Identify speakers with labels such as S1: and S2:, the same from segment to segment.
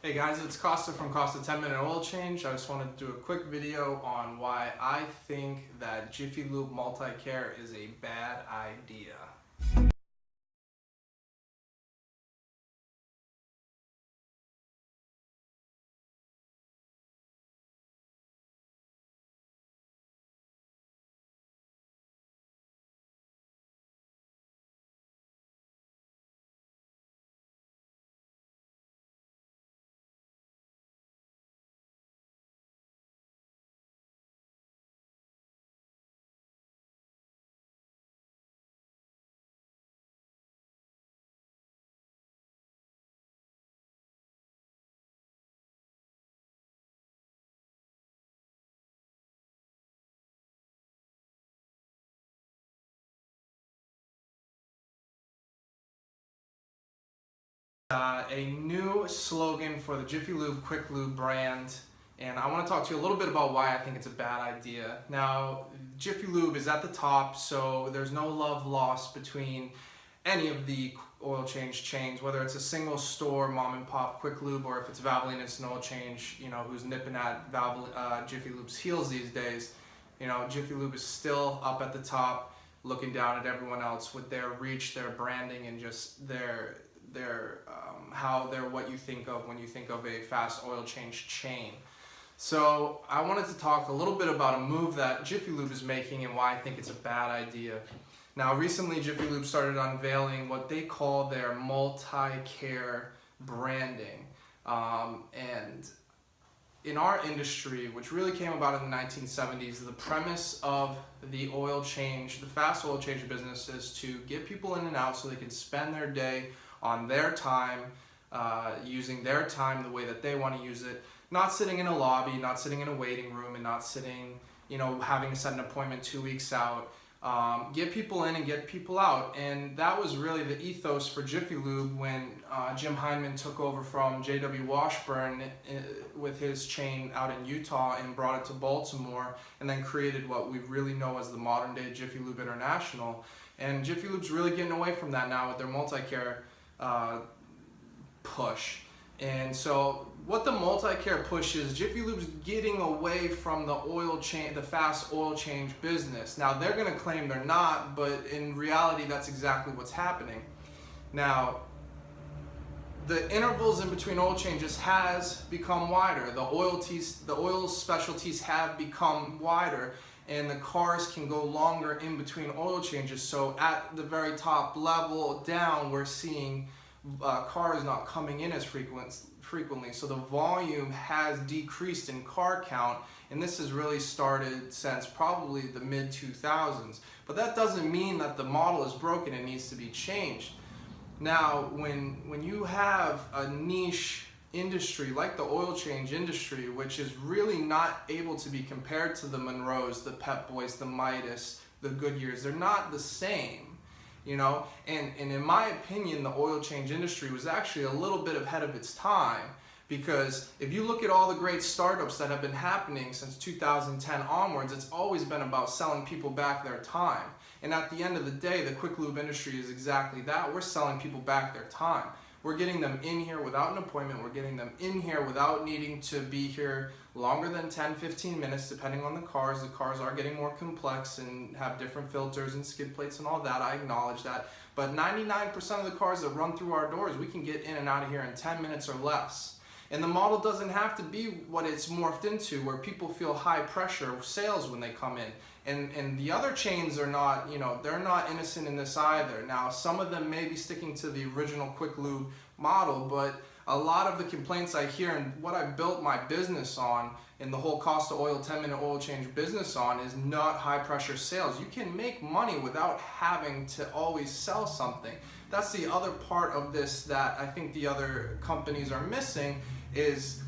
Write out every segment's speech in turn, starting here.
S1: Hey guys, it's Costa from Costa 10-Minute Oil Change. I just wanted to do a quick video on why I think that JiffyLube Multi-Care is a bad idea. A new slogan for the JiffyLube Quick Lube brand, and I want to talk to you a little bit about why I think it's a bad idea. Now, JiffyLube is at the top, so there's no love lost between any of the oil change chains, whether it's a single store, mom and pop Quick Lube, or if it's Valvoline Instant Oil Change, who's nipping at JiffyLube's heels these days. JiffyLube is still up at the top, looking down at everyone else with their reach, their branding, and just their how they're what you think of when you think of a fast oil change chain. So I wanted to talk a little bit about a move that JiffyLube is making and why I think it's a bad idea. Now recently JiffyLube started unveiling what they call their multi-care branding, and in our industry, which really came about in the 1970s, the premise of the oil change, the fast oil change business, is to get people in and out so they can spend their day on their time, using their time the way that they want to use it, not sitting in a lobby, not sitting in a waiting room, and not sitting, having to set an appointment 2 weeks out. Get people in and get people out, and that was really the ethos for JiffyLube when Jim Hyndman took over from J.W. Washburn with his chain out in Utah and brought it to Baltimore, and then created what we really know as the modern day JiffyLube International. And JiffyLube's really getting away from that now with their multi-care push. And so what the multi-care push is, JiffyLube's getting away from the oil change, the fast oil change business. Now they're going to claim they're not, but in reality that's exactly what's happening. Now the intervals in between oil changes has become wider. The oil specialties have become wider, and the cars can go longer in between oil changes. So at the very top level down, we're seeing cars not coming in as frequently. So the volume has decreased in car count, and this has really started since probably the mid-2000s. But that doesn't mean that the model is broken and needs to be changed. Now, when you have a niche industry like the oil change industry, which is really not able to be compared to the Monroes, the Pep Boys, the Midas, the Goodyears, they're not the same. And in my opinion, the oil change industry was actually a little bit ahead of its time, because if you look at all the great startups that have been happening since 2010 onwards, it's always been about selling people back their time. And at the end of the day, the quick lube industry is exactly that. We're selling people back their time. We're getting them in here without an appointment. We're getting them in here without needing to be here longer than 10-15 minutes, depending on the cars. The cars are getting more complex and have different filters and skid plates and all that. I acknowledge that. But 99% of the cars that run through our doors, we can get in and out of here in 10 minutes or less. And the model doesn't have to be what it's morphed into, where people feel high pressure sales when they come in. And the other chains are not, they're not innocent in this either. Now, some of them may be sticking to the original Quick Lube model, but a lot of the complaints I hear, and what I built my business on, and the whole Costa Oil 10-Minute Oil Change business on, is not high pressure sales. You can make money without having to always sell something. That's the other part of this that I think the other companies are missing, is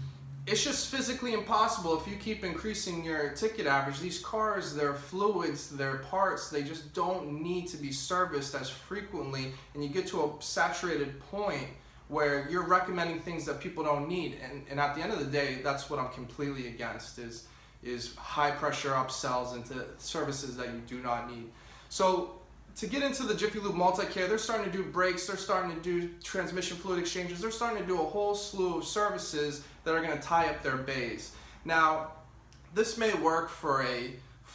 S1: it's just physically impossible if you keep increasing your ticket average. These cars, their fluids, their parts, they just don't need to be serviced as frequently, and you get to a saturated point where you're recommending things that people don't need. And at the end of the day, that's what I'm completely against, is high pressure upsells into services that you do not need. So to get into the JiffyLube multi-care, they're starting to do brakes, they're starting to do transmission fluid exchanges, they're starting to do a whole slew of services that are going to tie up their bays. Now, this may work for a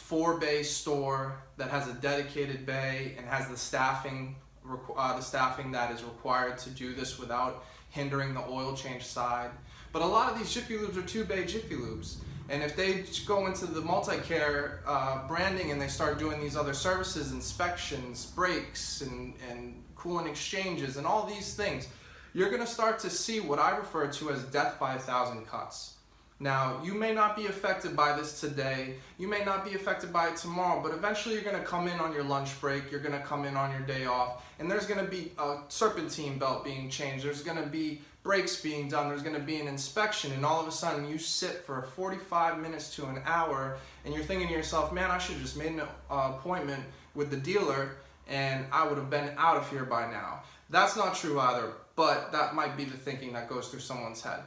S1: 4-bay store that has a dedicated bay and has the staffing that is required to do this without hindering the oil change side. But a lot of these JiffyLubes are 2-bay JiffyLubes. And if they go into the multi-care branding and they start doing these other services, inspections, brakes, and coolant exchanges, and all these things, you're going to start to see what I refer to as death by 1,000 cuts. Now, you may not be affected by this today, you may not be affected by it tomorrow, but eventually you're going to come in on your lunch break, you're going to come in on your day off, and there's going to be a serpentine belt being changed, there's going to be brakes being done, there's going to be an inspection, and all of a sudden you sit for 45 minutes to an hour, and you're thinking to yourself, man, I should have just made an appointment with the dealer, and I would have been out of here by now. That's not true either, but that might be the thinking that goes through someone's head.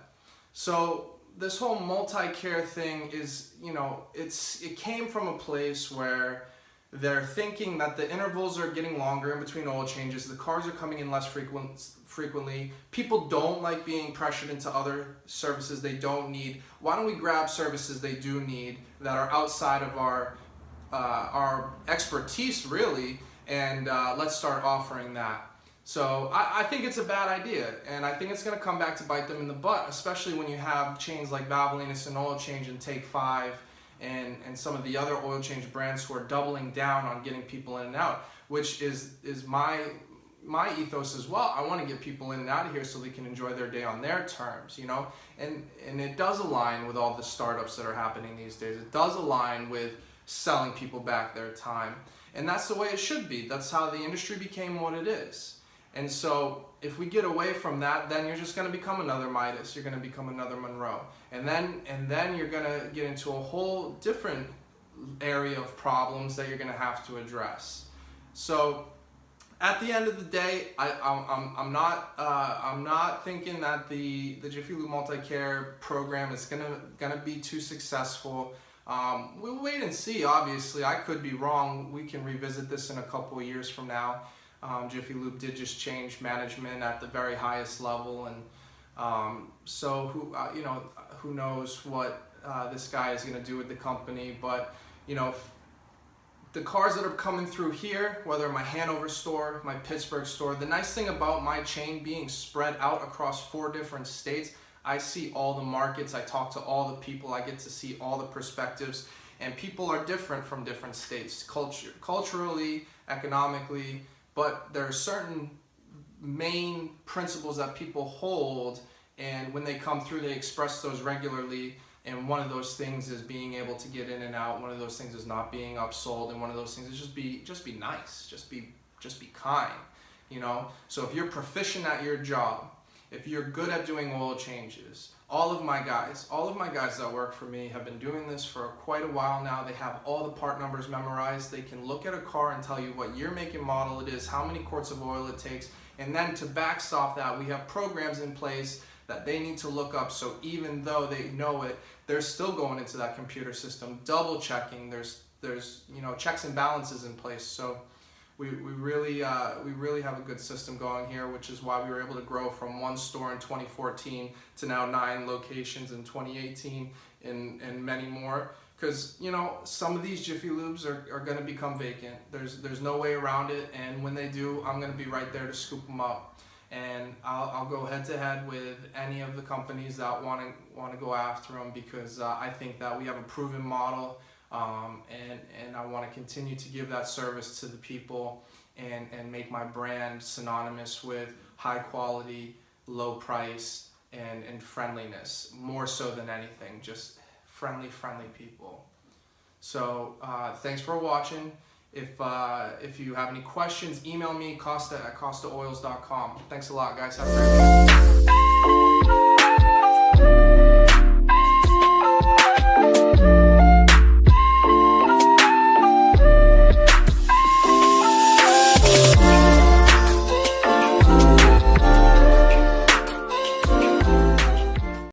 S1: So this whole multi-care thing is, you know, it came from a place where they're thinking that the intervals are getting longer in between oil changes, the cars are coming in less frequently, people don't like being pressured into other services they don't need. Why don't we grab services they do need that are outside of our expertise really, and let's start offering that. So I think it's a bad idea, and I think it's going to come back to bite them in the butt, especially when you have chains like Valvoline and Oil Change and Take 5 and some of the other oil change brands who are doubling down on getting people in and out, which is my ethos as well. I want to get people in and out of here so they can enjoy their day on their terms, you know, and it does align with all the startups that are happening these days. It does align with selling people back their time, and that's the way it should be. That's how the industry became what it is. And so if we get away from that, then you're just going to become another Midas. You're going to become another Monroe. And then you're going to get into a whole different area of problems that you're going to have to address. So at the end of the day, I'm not thinking that the JiffyLube multi-care program is gonna be too successful. We'll wait and see. Obviously, I could be wrong. We can revisit this in a couple of years from now. JiffyLube did just change management at the very highest level, and so who knows what this guy is going to do with the company. But you know, the cars that are coming through here, whether my Hanover store, my Pittsburgh store, the nice thing about my chain being spread out across 4 different states, I see all the markets, I talk to all the people, I get to see all the perspectives, and people are different from different states, culturally, economically. But there are certain main principles that people hold, and when they come through, they express those regularly. And one of those things is being able to get in and out. One of those things is not being upsold, and one of those things is just be nice, just be kind, you know. So if you're proficient at your job, if you're good at doing oil changes, all of my guys that work for me have been doing this for quite a while now. They have all the part numbers memorized. They can look at a car and tell you what year, make, and model it is, how many quarts of oil it takes, and then to backstop that, we have programs in place that they need to look up. So even though they know it, they're still going into that computer system, double checking. There's you know, checks and balances in place. So we really have a good system going here, which is why we were able to grow from 1 store in 2014 to now 9 locations in 2018 and many more. Because, you know, some of these JiffyLubes are going to become vacant. There's no way around it, and when they do, I'm going to be right there to scoop them up. And I'll go head to head with any of the companies that want to go after them, because I think that we have a proven model. And I want to continue to give that service to the people and make my brand synonymous with high quality, low price, and friendliness, more so than anything, just friendly people. So thanks for watching. If you have any questions, email me, Costa@costaoils.com. Thanks a lot, guys. Have a great day.